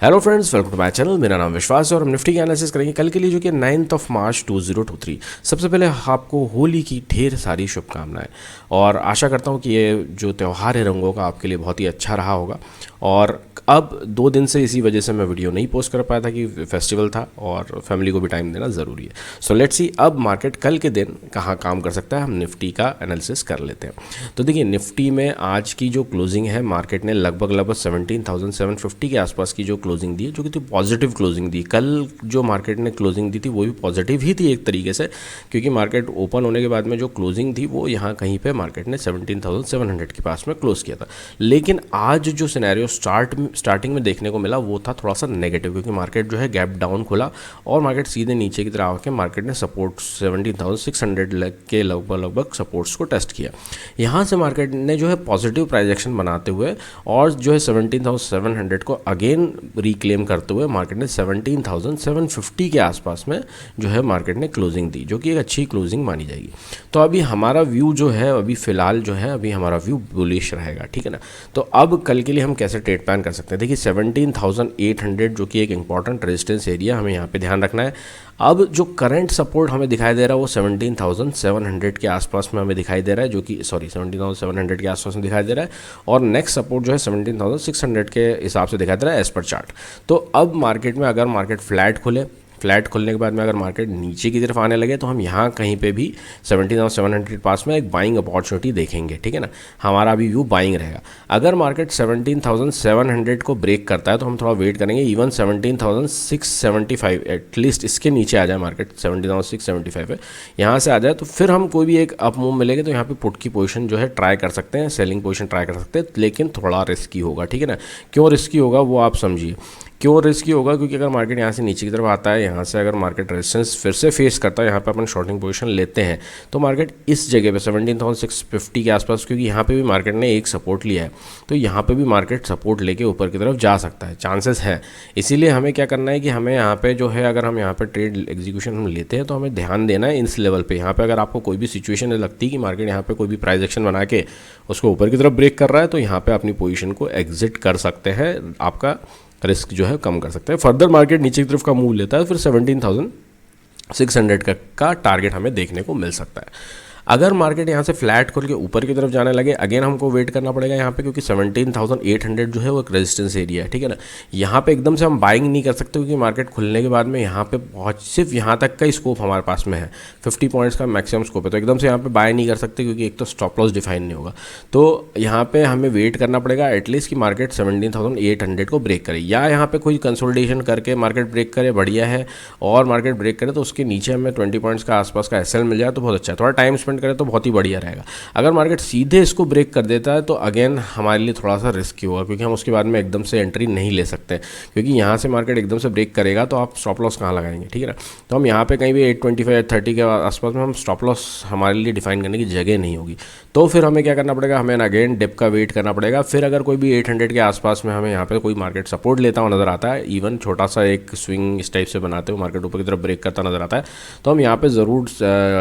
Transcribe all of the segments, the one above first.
Hello friends, welcome to my channel. मेरा नाम विश्वास है और हम निफ्टी की एनालिसिस करेंगे कल के लिए, जो कि 9 मार्च 2023। सबसे पहले आपको होली की ढेर सारी शुभकामनाएं और आशा करता हूं कि ये जो त्यौहार है रंगों का आपके लिए बहुत ही अच्छा रहा होगा। और अब 2 दिन से इसी वजह से मैं वीडियो नहीं पोस्ट कर पाया था कि फेस्टिवल था और फैमिली को भी टाइम देना ज़रूरी है। सो लेट्स सी अब मार्केट कल के दिन कहाँ काम कर सकता है। हम निफ्टी का एनालिसिस कर लेते हैं। तो देखिए, निफ्टी में आज की जो क्लोजिंग है, मार्केट ने लगभग 17,750 के आसपास की जो क्लोजिंग दी है, जो कि थी पॉजिटिव क्लोजिंग दी। कल जो मार्केट ने क्लोजिंग दी थी वो भी पॉजिटिव ही थी एक तरीके से, क्योंकि मार्केट ओपन होने के बाद में जो क्लोजिंग थी वो यहाँ कहीं पे मार्केट ने 17,700 के पास में क्लोज किया था। लेकिन आज जो सिनेरियो स्टार्टिंग में देखने को मिला वो था थोड़ा सा नेगेटिव, क्योंकि मार्केट जो है गैप डाउन खुला और मार्केट सीधे नीचे की तरफ आके मार्केट ने सपोर्ट 17,600 के लगभग सपोर्ट्स को टेस्ट किया। यहाँ से मार्केट ने जो है पॉजिटिव प्राइस एक्शन बनाते हुए और जो है 17,700 को अगेन रिक्लेम करते हुए मार्केट ने 17,750 के आसपास में जो है मार्केट ने क्लोजिंग दी, जो कि एक अच्छी क्लोजिंग मानी जाएगी। तो अभी हमारा व्यू जो है अभी फ़िलहाल जो है अभी हमारा व्यू बुलिश रहेगा, ठीक है ना। तो अब कल के लिए हम कैसे ट्रेड प्लान कर सकते हैं। देखिए 17,800 जो कि एक इंपॉर्टेंट रेजिस्टेंस एरिया, हमें यहाँ पे ध्यान रखना है। अब जो करंट सपोर्ट हमें दिखाई दे रहा है वो 17,700 के आसपास में हमें दिखाई दे रहा है, जो कि 17,700 के आसपास में दिखाई दे रहा है। और नेक्स्ट सपोर्ट जो है 17,600 के हिसाब से दिखाई दे रहा है एज पर चार्ट। तो अब मार्केट में अगर मार्केट फ्लैट खुलने के बाद में अगर मार्केट नीचे की तरफ आने लगे तो हम यहाँ कहीं पे भी 17,700 के पास में एक बाइंग अपॉर्चुनिटी देखेंगे, ठीक है ना। हमारा अभी व्यू बाइंग रहेगा। अगर मार्केट 17,700 को ब्रेक करता है तो हम थोड़ा वेट करेंगे। इवन 17,675 एटलीस्ट इसके नीचे आ जाए, मार्केट 17,675 है, यहाँ से आ जाए तो फिर हम कोई भी एक अप मूव मिलेगा तो यहाँ पे पुट की पोजीशन जो है ट्राई कर सकते हैं, सेलिंग पोजीशन ट्राई कर सकते हैं, लेकिन थोड़ा रिस्की होगा, ठीक है ना। क्यों रिस्की होगा वो आप समझिए। क्यों रिस्की होगा, क्योंकि अगर मार्केट यहाँ से नीचे की तरफ आता है, यहाँ से अगर मार्केट रेजिस्टेंस फिर से फेस करता है, यहाँ पे अपन शॉर्टिंग पोजीशन लेते हैं तो मार्केट इस जगह पे 17,650 के आसपास, क्योंकि यहाँ पे भी मार्केट ने एक सपोर्ट लिया है तो यहाँ पे भी मार्केट सपोर्ट लेके ऊपर की तरफ जा सकता है, चांसेस है। इसीलिए हमें क्या करना है कि हमें यहाँ पे जो है, अगर हम यहाँ पे ट्रेड एग्जीक्यूशन हम लेते हैं तो हमें ध्यान देना है इस लेवल पे। यहाँ पे अगर आपको कोई भी सिचुएशन लगती है कि मार्केट यहाँ पे कोई भी प्राइस एक्शन बना के उसको ऊपर की तरफ ब्रेक कर रहा है तो यहाँ पे अपनी पोजीशन को एग्जिट कर सकते हैं, आपका रिस्क जो है कम कर सकते हैं। फर्दर मार्केट नीचे की तरफ का मूव लेता है फिर 17,600 का टारगेट हमें देखने को मिल सकता है। अगर मार्केट यहाँ से फ्लैट खोल के ऊपर की तरफ जाने लगे, अगेन हमको वेट करना पड़ेगा यहाँ पे, क्योंकि 17,800 जो है वो एक रेजिस्टेंस एरिया है, ठीक है ना। यहाँ पे एकदम से हम बाइंग नहीं कर सकते क्योंकि मार्केट खुलने के बाद में यहाँ पे बहुत सिर्फ यहाँ तक का ही स्कोप हमारे पास में है, 50 पॉइंट्स का मैक्सिमम स्कोप है। तो एकदम से यहाँ पे बाय नहीं कर सकते क्योंकि एक तो स्टॉप लॉस डिफाइन नहीं होगा। तो यहाँ पे हमें वेट करना पड़ेगा एटलीस्ट कि मार्केट 17,800 को ब्रेक करे, या यहाँ पे कोई कंसोलिडेशन करके मार्केट ब्रेक करे, बढ़िया है। और मार्केट ब्रेक करे तो उसके नीचे हमें 20 पॉइंट्स का आसपास का एसएल मिल जाए तो बहुत अच्छा है। थोड़ा टाइम स्पेंड करें तो बहुत ही बढ़िया रहेगा। अगर मार्केट सीधे इसको ब्रेक कर देता है तो अगेन हमारे लिए थोड़ा सा रिस्की होगा, क्योंकि हम उसके बाद में एकदम से एंट्री नहीं ले सकते, क्योंकि यहाँ से मार्केट एकदम से ब्रेक करेगा तो आप स्टॉप लॉस कहाँ लगाएंगे, ठीक है ना। तो हम यहाँ पे कहीं भी 825 या 30 के आसपास में हम स्टॉप लॉस हमारे लिए डिफाइन करने की जगह नहीं होगी। तो फिर हमें क्या करना पड़ेगा, हमें अगेन डिप का वेट करना पड़ेगा। फिर अगर कोई भी 800 के आसपास में हमें यहाँ पे कोई मार्केट सपोर्ट लेता हुआ नजर आता है, इवन छोटा सा एक स्विंग इस टाइप से बनाते हुए मार्केट ऊपर की तरफ ब्रेक करता नजर आता है, तो हम यहाँ पे ज़रूर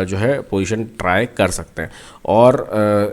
जो है पोजीशन ट्राई कर सकते हैं। और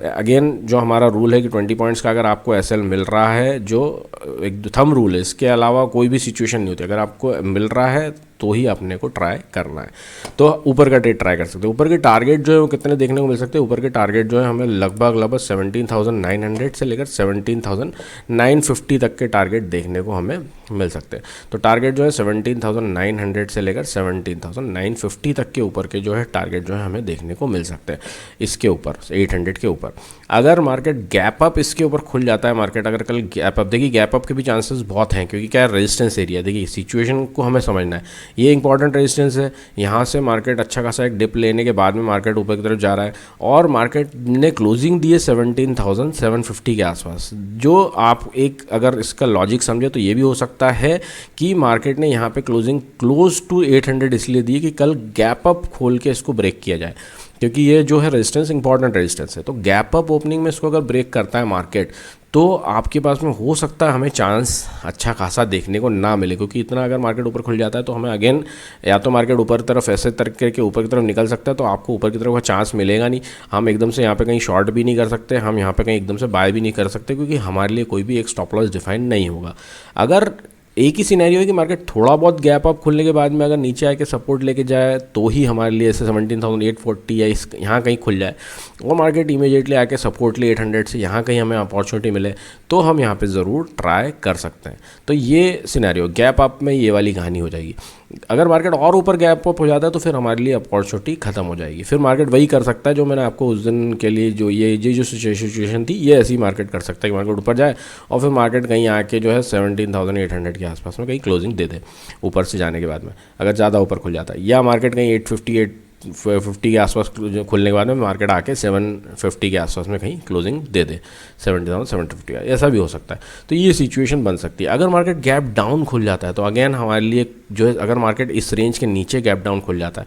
अगेन जो हमारा रूल है कि 20 पॉइंट्स का अगर आपको एसएल मिल रहा है, जो एक थंब रूल है, इसके अलावा कोई भी सिचुएशन नहीं होती। अगर आपको मिल रहा है तो ही अपने को ट्राई करना है, तो ऊपर का ट्रेड ट्राई कर सकते हैं। ऊपर के टारगेट जो है वो कितने देखने को मिल सकते हैं, ऊपर के टारगेट जो है हमें लगभग 17,900 से लेकर 17,950 तक के टारगेट देखने को हमें मिल सकते हैं। तो टारगेट जो है 17,900 से लेकर 17,950 तक के ऊपर के जो है टारगेट जो है हमें देखने को मिल सकते हैं। इसके ऊपर 800 के ऊपर अगर मार्केट गैप अप इसके ऊपर खुल जाता है, मार्केट अगर कल गैप अप, देखिए गैप अप के भी चांसेस बहुत हैं, क्योंकि क्या रेजिस्टेंस एरिया, देखिए सिचुएशन को हमें समझना है। ये इंपॉर्टेंट रेजिस्टेंस है, यहाँ से मार्केट अच्छा खासा एक डिप लेने के बाद में मार्केट ऊपर की तरफ जा रहा है और मार्केट ने क्लोजिंग दी है 17,750 के आसपास। जो आप एक अगर इसका लॉजिक समझे तो ये भी हो सकता है कि मार्केट ने यहाँ पे क्लोजिंग क्लोज टू 800 इसलिए दी कि कल गैप अप खोल के इसको ब्रेक किया जाए, क्योंकि ये जो है रेजिस्टेंस इंपॉर्टेंट रेजिस्टेंस है। तो गैप अप ओपनिंग में इसको अगर ब्रेक करता है मार्केट तो आपके पास में हो सकता है हमें चांस अच्छा खासा देखने को ना मिले, क्योंकि इतना अगर मार्केट ऊपर खुल जाता है तो हमें अगेन या तो मार्केट ऊपर तरफ ऐसे तरह करके ऊपर की तरफ निकल सकता है, तो आपको ऊपर की तरफ का चांस मिलेगा नहीं। हम एकदम से यहाँ पे कहीं शॉर्ट भी नहीं कर सकते, हम यहाँ पे कहीं एकदम से बाय भी नहीं कर सकते, क्योंकि हमारे लिए कोई भी एक स्टॉप लॉस डिफाइन नहीं होगा। अगर एक ही सिनेरियो है कि मार्केट थोड़ा बहुत गैप अप खुलने के बाद में अगर नीचे आके सपोर्ट लेके जाए तो ही हमारे लिए ऐसे 17,840 या इस यहाँ कहीं खुल जाए, और मार्केट इमीडिएटली आके सपोर्ट ले 800 से यहाँ कहीं हमें अपॉर्चुनिटी मिले तो हम यहाँ पे ज़रूर ट्राई कर सकते हैं। तो ये सिनेरियो गैप अप में ये वाली कहानी हो जाएगी। अगर मार्केट और ऊपर गैप अप हो जाता है तो फिर हमारे लिए अपॉर्चुनिटी खत्म हो जाएगी, फिर मार्केट वही कर सकता है जो मैंने आपको उस दिन के लिए जो ये जो सिचुएशन थी, ये ऐसी मार्केट कर सकता है कि मार्केट ऊपर जाए और फिर मार्केट कहीं आके जो है 17,800 के आसपास में कहीं क्लोजिंग दे दे ऊपर से जाने के बाद में, अगर ज़्यादा ऊपर खुल जाता है, या मार्केट कहीं 850 के आसपास खुलने के बाद में मार्केट आके 750 के आसपास में कहीं क्लोजिंग दे दे 70,750 का, ऐसा भी हो सकता है। तो ये सिचुएशन बन सकती है। अगर मार्केट गैप डाउन खुल जाता है तो अगेन हमारे लिए जो है, अगर मार्केट इस रेंज के नीचे गैप डाउन खुल जाता है,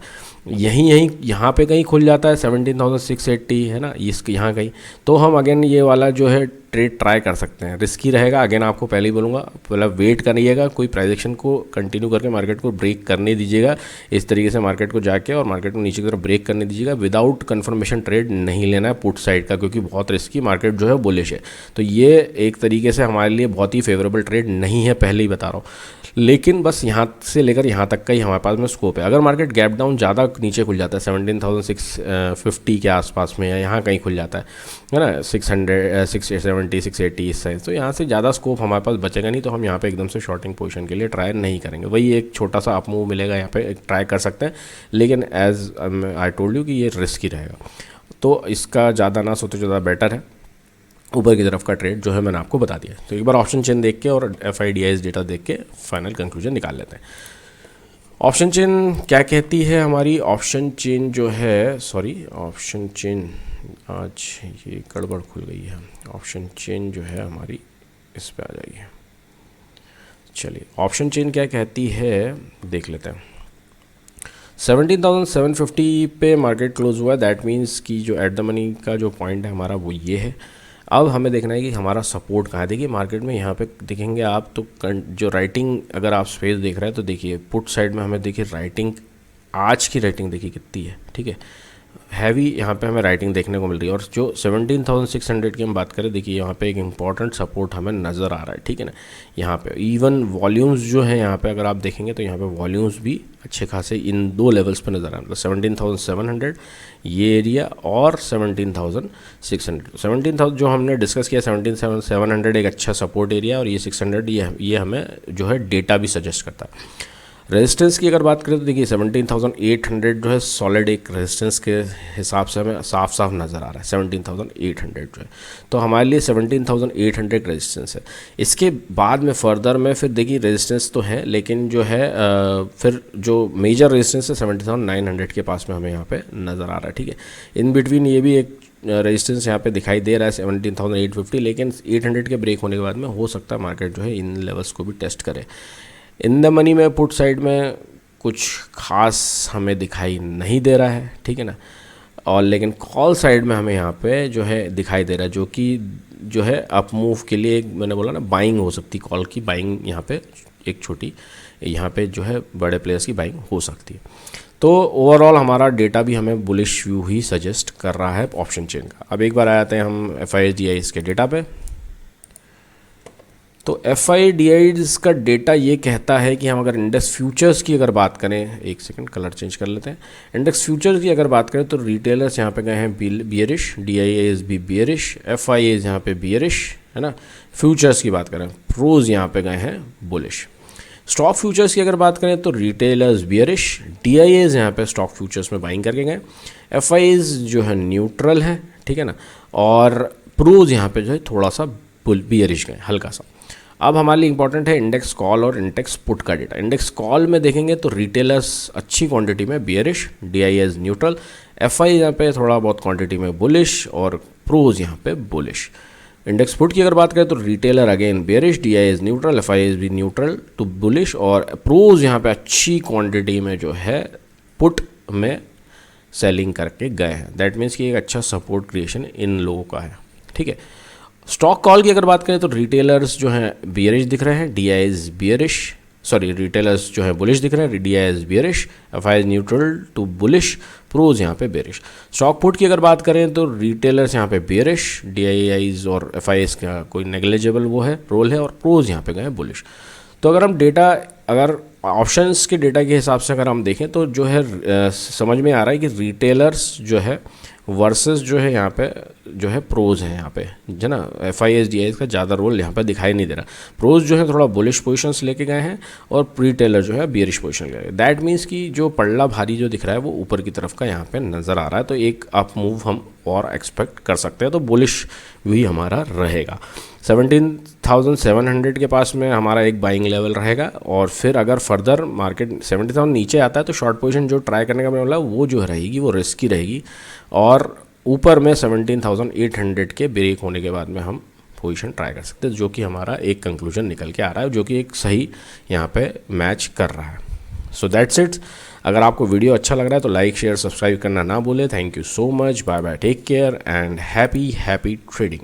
यहाँ पे कहीं खुल जाता है 17,680 है ना, इसके यहाँ कहीं, तो हम अगेन ये वाला जो है ट्रेड ट्राई कर सकते हैं। रिस्की रहेगा, अगेन आपको पहले ही बोलूँगा, पहले वेट करिएगा, कोई प्राइस एक्शन को कंटिन्यू करके मार्केट को ब्रेक करने दीजिएगा, इस तरीके से मार्केट को जाके और मार्केट को नीचे की तरफ ब्रेक करने दीजिएगा। विदाउट कन्फर्मेशन ट्रेड नहीं लेना है पुट साइड का, क्योंकि बहुत रिस्की मार्केट जो है बुलिश है। तो ये एक तरीके से हमारे लिए बहुत ही फेवरेबल ट्रेड नहीं है, पहले ही बता रहा हूँ। लेकिन बस यहाँ से लेकर यहाँ तक का ही हमारे पास में स्कोप है। अगर मार्केट गैप डाउन ज़्यादा नीचे खुल जाता है 17,650 के आसपास में, या यहाँ कहीं खुल जाता है ना 600 670 680 इस साइज, तो यहाँ से ज़्यादा स्कोप हमारे पास बचेगा नहीं, तो हम यहाँ पे एकदम से शॉर्टिंग पोजीशन के लिए ट्राई नहीं करेंगे। वही एक छोटा सा अप मूव मिलेगा, यहाँ पे ट्राई कर सकते हैं, लेकिन एज आई टोल्ड यू कि ये रिस्की रहेगा, तो इसका ज़्यादा ना सोचो, ज़्यादा बेटर है ऊपर की तरफ का ट्रेड जो है मैंने आपको बता दिया। तो एक बार ऑप्शन चेन देख के और FIDIs डेटा देख के फाइनल कंक्लूजन निकाल लेते हैं। ऑप्शन चेन क्या कहती है हमारी? ऑप्शन चेन जो है, सॉरी ऑप्शन चेन आज ये गड़बड़ खुल गई है। ऑप्शन चेन जो है हमारी इस पे आ जाइए। चलिए ऑप्शन चेन क्या कहती है देख लेते हैं। 17,750 पे मार्केट क्लोज हुआ है, दैट मीन्स कि जो एट द मनी का जो पॉइंट है हमारा वो ये है। अब हमें देखना है कि हमारा सपोर्ट कहाँ है। देखिए मार्केट में यहाँ पे देखेंगे आप तो जो राइटिंग, अगर आप स्पेस देख रहे हैं तो देखिए पुट साइड में हमें देखिए राइटिंग, आज की राइटिंग देखिए कितनी है, ठीक है, हैवी यहाँ पे हमें राइटिंग देखने को मिल रही है। और जो 17,600 की हम बात करें, देखिए यहाँ पे एक इंपॉर्टेंट सपोर्ट हमें नज़र आ रहा है, ठीक है ना। यहाँ पे इवन वॉल्यूम्स जो है यहाँ पे अगर आप देखेंगे तो यहाँ पे वॉल्यूम्स भी अच्छे खासे इन दो लेवल्स पे नज़र आ रहा है, मतलब 17,700 ये एरिया और 17,600। 17,000 जो हमने डिस्कस किया 17,700 एक अच्छा सपोर्ट एरिया, और ये 600 ये हमें जो है डेटा भी सजेस्ट करता है। रेजिस्टेंस की अगर बात करें तो देखिए 17,800 जो है सॉलिड एक रेजिस्टेंस के हिसाब से हमें साफ साफ नज़र आ रहा है 17,800 जो है, तो हमारे लिए 17,800 रेजिस्टेंस है। इसके बाद में फर्दर में फिर देखिए रेजिस्टेंस तो है, लेकिन जो है फिर जो मेजर रेजिस्टेंस है 17,900 के पास में हमें यहाँ पे नज़र आ रहा है, ठीक है। इन बिटवीन ये भी एक रेजिस्टेंस यहाँ पे दिखाई दे रहा है 17,850, लेकिन 800 के ब्रेक होने के बाद में हो सकता है मार्केट जो है इन लेवल्स को भी टेस्ट करे। इन द मनी में पुट साइड में कुछ खास हमें दिखाई नहीं दे रहा है, ठीक है ना, और लेकिन कॉल साइड में हमें यहाँ पे जो है दिखाई दे रहा है, जो कि जो है अप मूव के लिए मैंने बोला ना बाइंग हो सकती, कॉल की बाइंग यहाँ पे एक छोटी, यहाँ पे जो है बड़े प्लेयर्स की बाइंग हो सकती है। तो ओवरऑल हमारा डेटा भी हमें बुलिश व्यू ही सजेस्ट कर रहा है ऑप्शन चेन का। अब एक बार आ जाते हैं हम FIDIs के डेटा पे। तो FIDIs का डेटा ये कहता है कि हम अगर इंडेक्स फ्यूचर्स की अगर बात करें, एक सेकंड कलर चेंज कर लेते हैं, इंडेक्स फ्यूचर्स की अगर बात करें तो रिटेलर्स यहाँ पे गए हैं बियरिश, DIAs भी बियरिश, FIAs यहाँ पे बियरिश है ना। फ्यूचर्स की बात करें प्रोज यहाँ पे गए हैं बुलिश। स्टॉक फ्यूचर्स की अगर बात करें तो रिटेलर्स बियरिश, DIAs यहाँ पे स्टॉक फ्यूचर्स में बाइंग करके गए, FIAs जो है न्यूट्रल है, ठीक है ना, और प्रोज यहाँ पे जो है थोड़ा सा बियरिश गए हल्का सा। अब हमारे लिए इंपॉर्टेंट है इंडेक्स कॉल और इंडेक्स पुट का डेटा। इंडेक्स कॉल में देखेंगे तो रिटेलर्स अच्छी क्वांटिटी में बियरिश, DIAs न्यूट्रल, FI यहाँ पे थोड़ा बहुत क्वांटिटी में बुलिश और प्रोज यहाँ पे बुलिश। इंडेक्स पुट की अगर बात करें तो retailer again bearish, DIAs neutral, FIAs भी न्यूट्रल टू बुलिश, और प्रोज यहाँ पे अच्छी क्वांटिटी में जो है पुट में सेलिंग करके गए हैं। दैट मीन्स कि एक अच्छा सपोर्ट क्रिएशन इन लोगों का है, ठीक है। स्टॉक कॉल की अगर बात करें तो रिटेलर्स जो हैं बियरिश दिख रहे हैं, DIAs बियरिश, सॉरी रिटेलर्स जो है बुलिश दिख रहे हैं, DIAs bearish, FIAs neutral to bullish, pros यहाँ पे बियरिश। स्टॉक पुट की अगर बात करें तो रिटेलर्स यहाँ पे बियरिश, DIAs और FIAs का कोई नेग्लिजिबल वो है रोल है, और प्रोज यहाँ पे गए बुलिश। तो अगर हम डेटा, अगर ऑप्शंस के डेटा के हिसाब से अगर हम देखें तो जो है समझ में आ रहा है कि रिटेलर्स जो है वर्सेस जो है यहाँ पे जो है प्रोज है यहाँ पे, है ना, FISDI का ज़्यादा रोल यहाँ पे दिखाई नहीं दे रहा। प्रोज जो है थोड़ा बुलिश पोजीशंस लेके गए हैं और रिटेलर जो है बियरिश पोजीशन ले गए। दैट मीन्स कि जो पल्ला भारी जो दिख रहा है वो ऊपर की तरफ का यहाँ पे नज़र आ रहा है, तो एक अप मूव हम और एक्सपेक्ट कर सकते हैं, तो बुलिश भी हमारा रहेगा। 17,700 के पास में हमारा एक बाइंग लेवल रहेगा, और फिर अगर फर्दर मार्केट 70,000 नीचे आता है तो शॉर्ट पोजीशन जो ट्राई करने का मैंने बोला वो जो रहेगी वो रिस्की रहेगी, और ऊपर में 17,800 के ब्रेक होने के बाद में हम पोजीशन ट्राई कर सकते हैं, जो कि हमारा एक कंक्लूजन निकल के आ रहा है, जो कि एक सही यहाँ पे मैच कर रहा है। So that's it. अगर आपको वीडियो अच्छा लग रहा है तो लाइक शेयर सब्सक्राइब करना ना भूलें। Thank you so much, bye bye, take care and happy trading.